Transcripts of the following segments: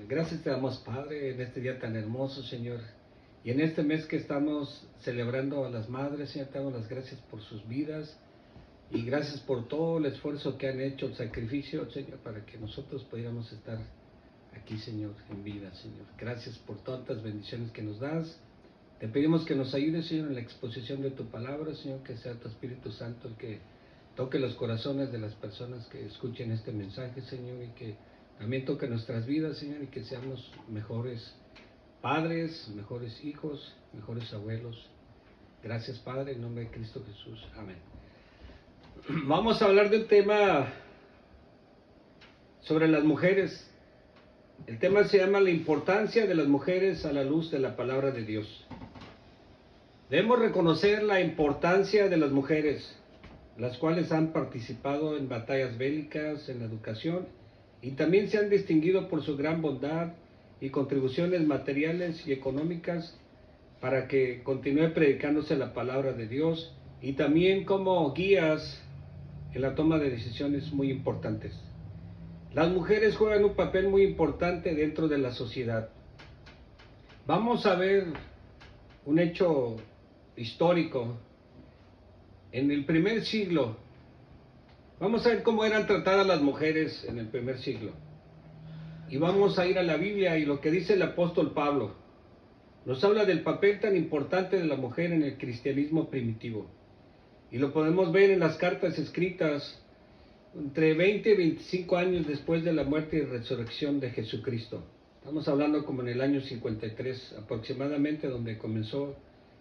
Gracias te damos, Padre, en este día tan hermoso, Señor. Y en este mes que estamos celebrando a las madres, Señor, te damos las gracias por sus vidas. Y gracias por todo el esfuerzo que han hecho, el sacrificio, Señor, para que nosotros pudiéramos estar aquí, Señor, en vida, Señor. Gracias por tantas bendiciones que nos das. Te pedimos que nos ayudes, Señor, en la exposición de tu palabra, Señor, que sea tu Espíritu Santo el que toque los corazones de las personas que escuchen este mensaje, Señor, y que también toque nuestras vidas, Señor, y que seamos mejores padres, mejores hijos, mejores abuelos. Gracias, Padre, en nombre de Cristo Jesús. Amén. Vamos a hablar de un tema sobre las mujeres. El tema se llama la importancia de las mujeres a la luz de la palabra de Dios. Debemos reconocer la importancia de las mujeres, las cuales han participado en batallas bélicas, en la educación, y también se han distinguido por su gran bondad y contribuciones materiales y económicas para que continúe predicándose la palabra de Dios, y también como guías en la toma de decisiones muy importantes. Las mujeres juegan un papel muy importante dentro de la sociedad. Vamos a ver un hecho histórico. En el primer siglo, vamos a ver cómo eran tratadas las mujeres en el primer siglo. Y vamos a ir a la Biblia y lo que dice el apóstol Pablo. Nos habla del papel tan importante de la mujer en el cristianismo primitivo. Y lo podemos ver en las cartas escritas entre 20 y 25 años después de la muerte y resurrección de Jesucristo. Estamos hablando como en el año 53 aproximadamente, donde comenzó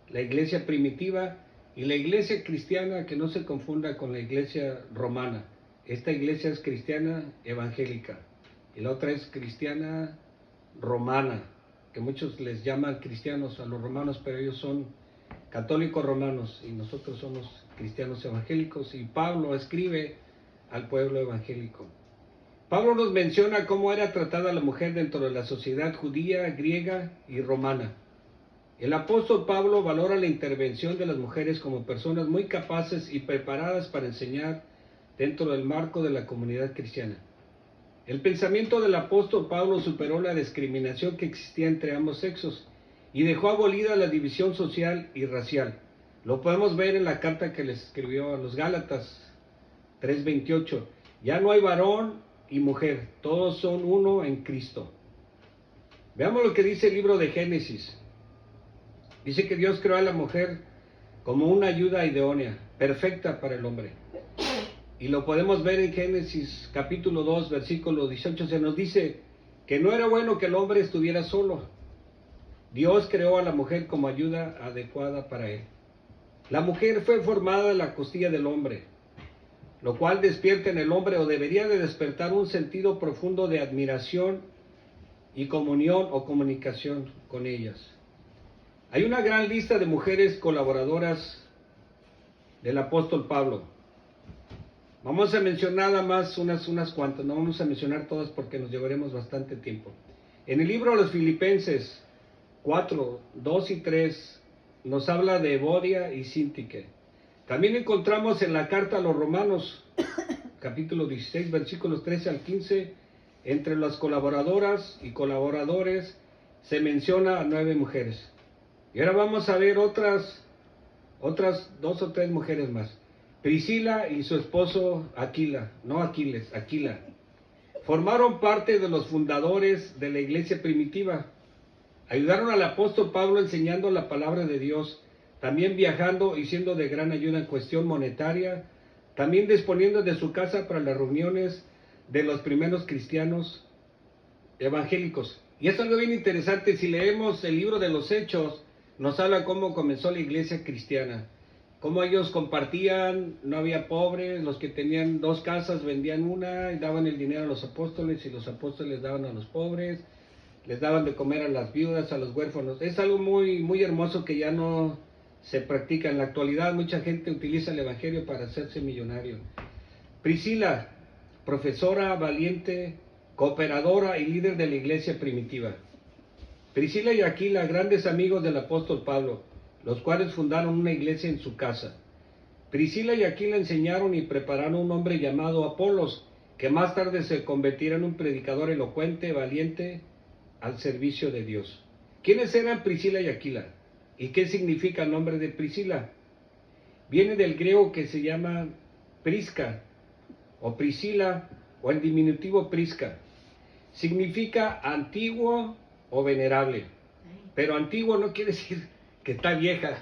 la iglesia primitiva y la iglesia cristiana, que no se confunda con la iglesia romana. Esta iglesia es cristiana evangélica y la otra es cristiana romana, que muchos les llaman cristianos a los romanos, pero ellos son católicos romanos y nosotros somos cristianos evangélicos, y Pablo escribe al pueblo evangélico. Pablo nos menciona cómo era tratada la mujer dentro de la sociedad judía, griega y romana. El apóstol Pablo valora la intervención de las mujeres como personas muy capaces y preparadas para enseñar dentro del marco de la comunidad cristiana. El pensamiento del apóstol Pablo superó la discriminación que existía entre ambos sexos y dejó abolida la división social y racial. Lo podemos ver en la carta que les escribió a los Gálatas 3:28. Ya no hay varón y mujer, todos son uno en Cristo. Veamos lo que dice el libro de Génesis. Dice que Dios creó a la mujer como una ayuda idónea, perfecta para el hombre. Y lo podemos ver en Génesis capítulo 2, versículo 18. Se nos dice que no era bueno que el hombre estuviera solo. Dios creó a la mujer como ayuda adecuada para él. La mujer fue formada de la costilla del hombre, lo cual despierta en el hombre, o debería de despertar, un sentido profundo de admiración y comunión o comunicación con ellas. Hay una gran lista de mujeres colaboradoras del apóstol Pablo. Vamos a mencionar nada más unas cuantas, no vamos a mencionar todas porque nos llevaremos bastante tiempo. En el libro de los Filipenses 4, 2 y 3 nos habla de Evodia y Síntique. También encontramos en la carta a los Romanos, capítulo 16, versículos 13 al 15, entre las colaboradoras y colaboradores se menciona a 9 mujeres. Y ahora vamos a ver otras 2 o 3 mujeres más. Priscila y su esposo Aquila, formaron parte de los fundadores de la iglesia primitiva. Ayudaron al apóstol Pablo enseñando la palabra de Dios, también viajando y siendo de gran ayuda en cuestión monetaria, también disponiendo de su casa para las reuniones de los primeros cristianos evangélicos. Y es algo bien interesante. Si leemos el libro de los Hechos, nos habla cómo comenzó la iglesia cristiana, cómo ellos compartían, no había pobres, los que tenían 2 casas vendían una y daban el dinero a los apóstoles, y los apóstoles daban a los pobres, les daban de comer a las viudas, a los huérfanos. Es algo muy, muy hermoso que ya no se practica en la actualidad. Mucha gente utiliza el evangelio para hacerse millonario. Priscila, profesora valiente, cooperadora y líder de la iglesia primitiva. Priscila y Aquila, grandes amigos del apóstol Pablo, los cuales fundaron una iglesia en su casa. Priscila y Aquila enseñaron y prepararon a un hombre llamado Apolos, que más tarde se convertirá en un predicador elocuente, valiente al servicio de Dios. ¿Quiénes eran Priscila y Aquila? ¿Y qué significa el nombre de Priscila? Viene del griego que se llama Prisca, o Priscila, o el diminutivo Prisca. Significa antiguo o venerable. Pero antiguo no quiere decir que está vieja.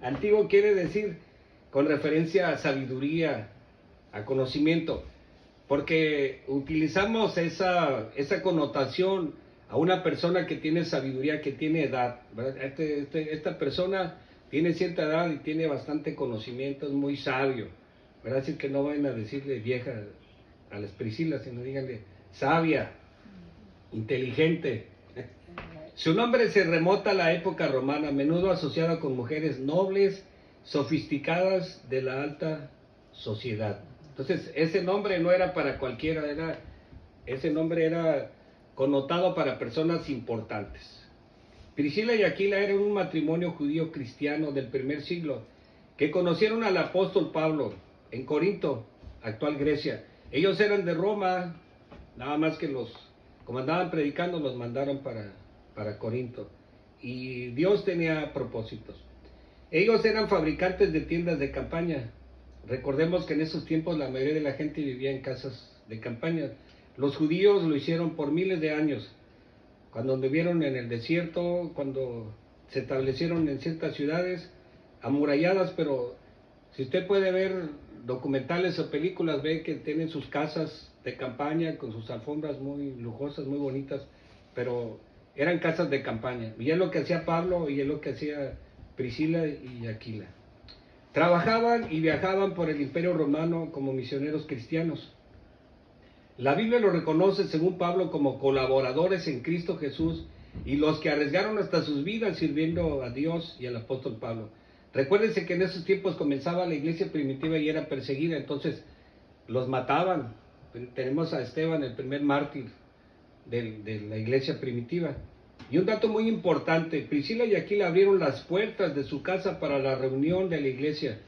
Antiguo quiere decir con referencia a sabiduría, a conocimiento. Porque utilizamos esa connotación a una persona que tiene sabiduría, que tiene edad, ¿verdad? Esta persona tiene cierta edad y tiene bastante conocimiento, es muy sabio, ¿verdad? Así que no vayan a decirle vieja a las Priscilas, sino díganle sabia, inteligente. Su nombre se remota a la época romana, a menudo asociada con mujeres nobles, sofisticadas de la alta sociedad. Entonces, ese nombre no era para cualquiera, ese nombre era connotado para personas importantes. Priscila y Aquila eran un matrimonio judío cristiano del primer siglo, que conocieron al apóstol Pablo en Corinto, actual Grecia. Ellos eran de Roma, nada más que como andaban predicando, los mandaron para Corinto. Y Dios tenía propósitos. Ellos eran fabricantes de tiendas de campaña. Recordemos que en esos tiempos la mayoría de la gente vivía en casas de campaña. Los judíos lo hicieron por miles de años. Cuando vivieron en el desierto, cuando se establecieron en ciertas ciudades amuralladas, pero si usted puede ver documentales o películas, ve que tienen sus casas de campaña con sus alfombras muy lujosas, muy bonitas, pero eran casas de campaña. Y es lo que hacía Pablo y es lo que hacía Priscila y Aquila. Trabajaban y viajaban por el Imperio Romano como misioneros cristianos. La Biblia los reconoce, según Pablo, como colaboradores en Cristo Jesús y los que arriesgaron hasta sus vidas sirviendo a Dios y al apóstol Pablo. Recuérdense que en esos tiempos comenzaba la iglesia primitiva y era perseguida, entonces los mataban. Tenemos a Esteban, el primer mártir de la iglesia primitiva. Y un dato muy importante, Priscila y Aquila abrieron las puertas de su casa para la reunión de la iglesia,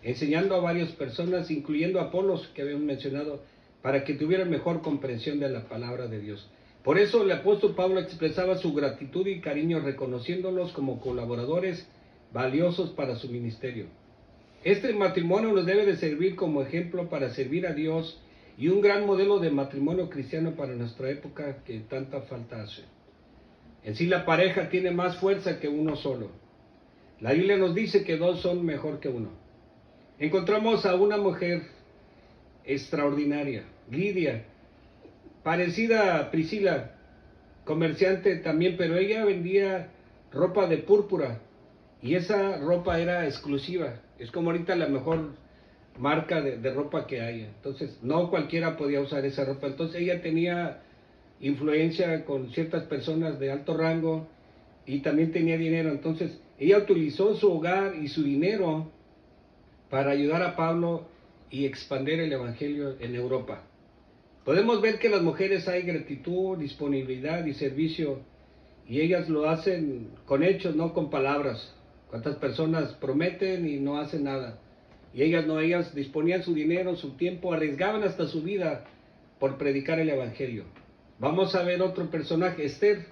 enseñando a varias personas, incluyendo a Apolos, que habíamos mencionado, para que tuvieran mejor comprensión de la palabra de Dios. Por eso el apóstol Pablo expresaba su gratitud y cariño reconociéndolos como colaboradores valiosos para su ministerio. Este matrimonio nos debe de servir como ejemplo para servir a Dios y un gran modelo de matrimonio cristiano para nuestra época que tanta falta hace. En sí la pareja tiene más fuerza que uno solo. La Biblia nos dice que dos son mejor que uno. Encontramos a una mujer extraordinaria, Lidia, parecida a Priscila, comerciante también, pero ella vendía ropa de púrpura y esa ropa era exclusiva. Es como ahorita la mejor marca de ropa que haya. Entonces no cualquiera podía usar esa ropa. Entonces ella tenía influencia con ciertas personas de alto rango y también tenía dinero. Entonces ella utilizó su hogar y su dinero para ayudar a Pablo y expandir el evangelio en Europa. Podemos ver que las mujeres hay gratitud, disponibilidad y servicio, y ellas lo hacen con hechos, no con palabras. ¿Cuántas personas prometen y no hacen nada? Y ellas no, ellas disponían su dinero, su tiempo, arriesgaban hasta su vida por predicar el evangelio. Vamos a ver otro personaje, Esther.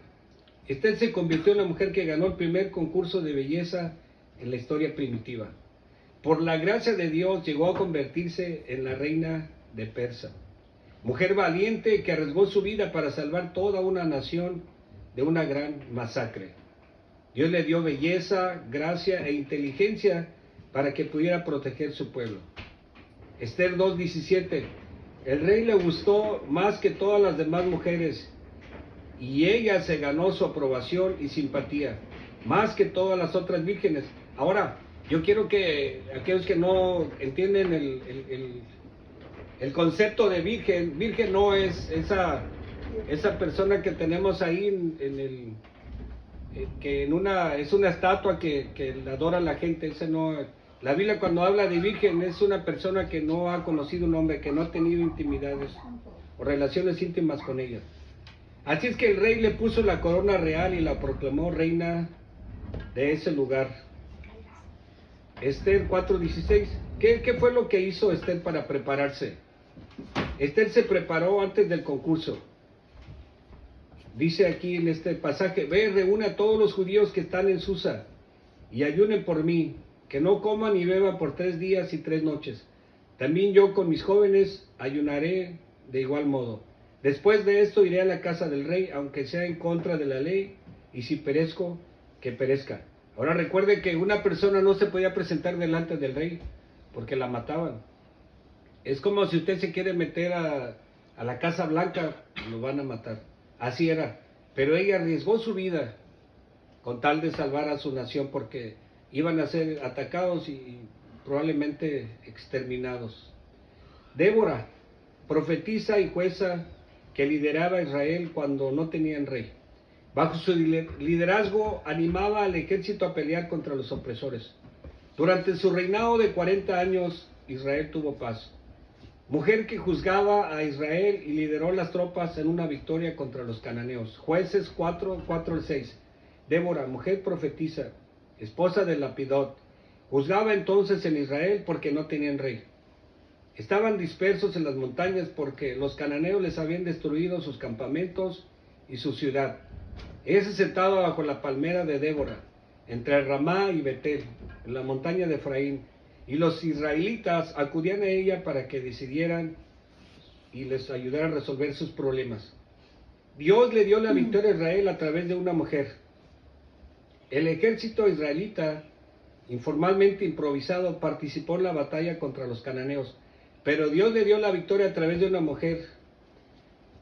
Esther se convirtió en la mujer que ganó el primer concurso de belleza en la historia primitiva. Por la gracia de Dios llegó a convertirse en la reina de Persia. Mujer valiente que arriesgó su vida para salvar toda una nación de una gran masacre. Dios le dio belleza, gracia e inteligencia para que pudiera proteger su pueblo. Esther 2:17. El rey le gustó más que todas las demás mujeres y ella se ganó su aprobación y simpatía, más que todas las otras vírgenes. Ahora, yo quiero que aquellos que no entienden el concepto de virgen, virgen no es esa persona que tenemos ahí es una estatua que la adora la gente. Ese no, la Biblia cuando habla de virgen es una persona que no ha conocido un hombre, que no ha tenido intimidades o relaciones íntimas con ella. Así es que el rey le puso la corona real y la proclamó reina de ese lugar. Esther 4:16. ¿Qué fue lo que hizo Esther para prepararse? Esther se preparó antes del concurso. Dice aquí en este pasaje, ve, reúne a todos los judíos que están en Susa y ayunen por mí, que no coman ni beban por 3 días y 3 noches. También yo con mis jóvenes ayunaré de igual modo. Después de esto iré a la casa del rey, aunque sea en contra de la ley, y si perezco, que perezca. Ahora recuerde que una persona no se podía presentar delante del rey, porque la mataban. Es como si usted se quiere meter a la Casa Blanca, lo van a matar. Así era. Pero ella arriesgó su vida con tal de salvar a su nación, porque iban a ser atacados y probablemente exterminados. Débora, profetisa y jueza que lideraba a Israel cuando no tenían rey. Bajo su liderazgo animaba al ejército a pelear contra los opresores. Durante su reinado de 40 años, Israel tuvo paz. Mujer que juzgaba a Israel y lideró las tropas en una victoria contra los cananeos. Jueces 4:4-6. Débora, mujer profetisa, esposa de Lapidot, juzgaba entonces en Israel porque no tenían rey. Estaban dispersos en las montañas porque los cananeos les habían destruido sus campamentos y su ciudad. Ella se sentaba bajo la palmera de Débora, entre Ramá y Betel, en la montaña de Efraín, y los israelitas acudían a ella para que decidieran y les ayudara a resolver sus problemas. Dios le dio la victoria a Israel a través de una mujer. El ejército israelita, informalmente improvisado, participó en la batalla contra los cananeos, pero Dios le dio la victoria a través de una mujer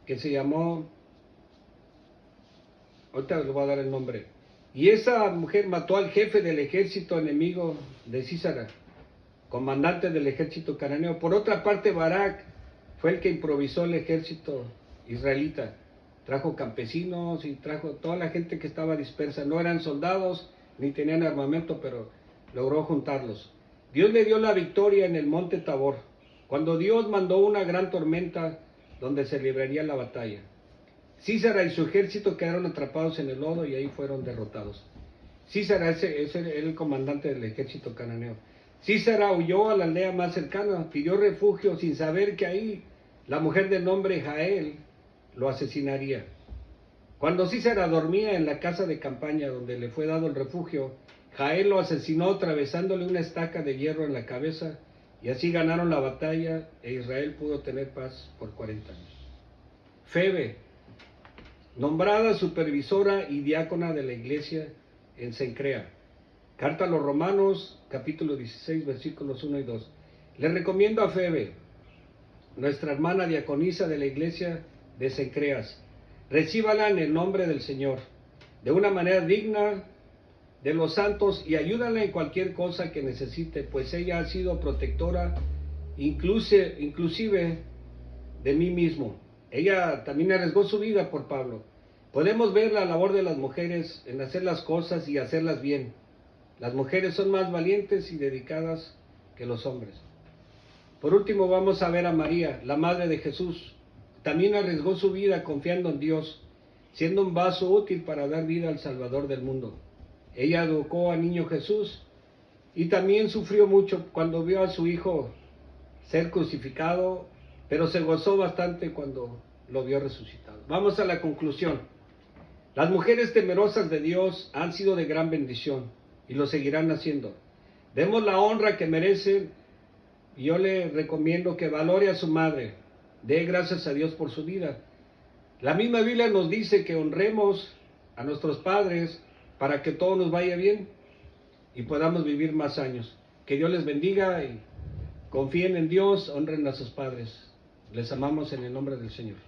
que se llamó, ahorita les voy a dar el nombre, y esa mujer mató al jefe del ejército enemigo de Sísara, comandante del ejército cananeo. Por otra parte, Barak fue el que improvisó el ejército israelita. Trajo campesinos y trajo toda la gente que estaba dispersa. No eran soldados ni tenían armamento, pero logró juntarlos. Dios le dio la victoria en el monte Tabor, cuando Dios mandó una gran tormenta donde se libraría la batalla. Sísara y su ejército quedaron atrapados en el lodo y ahí fueron derrotados. Sísara es el comandante del ejército cananeo. Sísara huyó a la aldea más cercana, pidió refugio sin saber que ahí la mujer de nombre Jael lo asesinaría. Cuando Sísara dormía en la casa de campaña donde le fue dado el refugio, Jael lo asesinó atravesándole una estaca de hierro en la cabeza, y así ganaron la batalla e Israel pudo tener paz por 40 años. Febe, nombrada supervisora y diácona de la iglesia en Cencrea. Carta a los Romanos, capítulo 16, versículos 1 y 2. Le recomiendo a Febe, nuestra hermana diaconisa de la iglesia de Cencreas. Recíbala en el nombre del Señor, de una manera digna de los santos, y ayúdala en cualquier cosa que necesite, pues ella ha sido protectora, inclusive de mí mismo. Ella también arriesgó su vida por Pablo. Podemos ver la labor de las mujeres en hacer las cosas y hacerlas bien. Las mujeres son más valientes y dedicadas que los hombres. Por último, vamos a ver a María, la madre de Jesús. También arriesgó su vida confiando en Dios, siendo un vaso útil para dar vida al Salvador del mundo. Ella educó al niño Jesús y también sufrió mucho cuando vio a su hijo ser crucificado, pero se gozó bastante cuando lo vio resucitado. Vamos a la conclusión. Las mujeres temerosas de Dios han sido de gran bendición y lo seguirán haciendo. Demos la honra que merecen, y yo le recomiendo que valore a su madre, dé gracias a Dios por su vida. La misma Biblia nos dice que honremos a nuestros padres para que todo nos vaya bien y podamos vivir más años. Que Dios les bendiga y confíen en Dios, honren a sus padres. Les amamos en el nombre del Señor.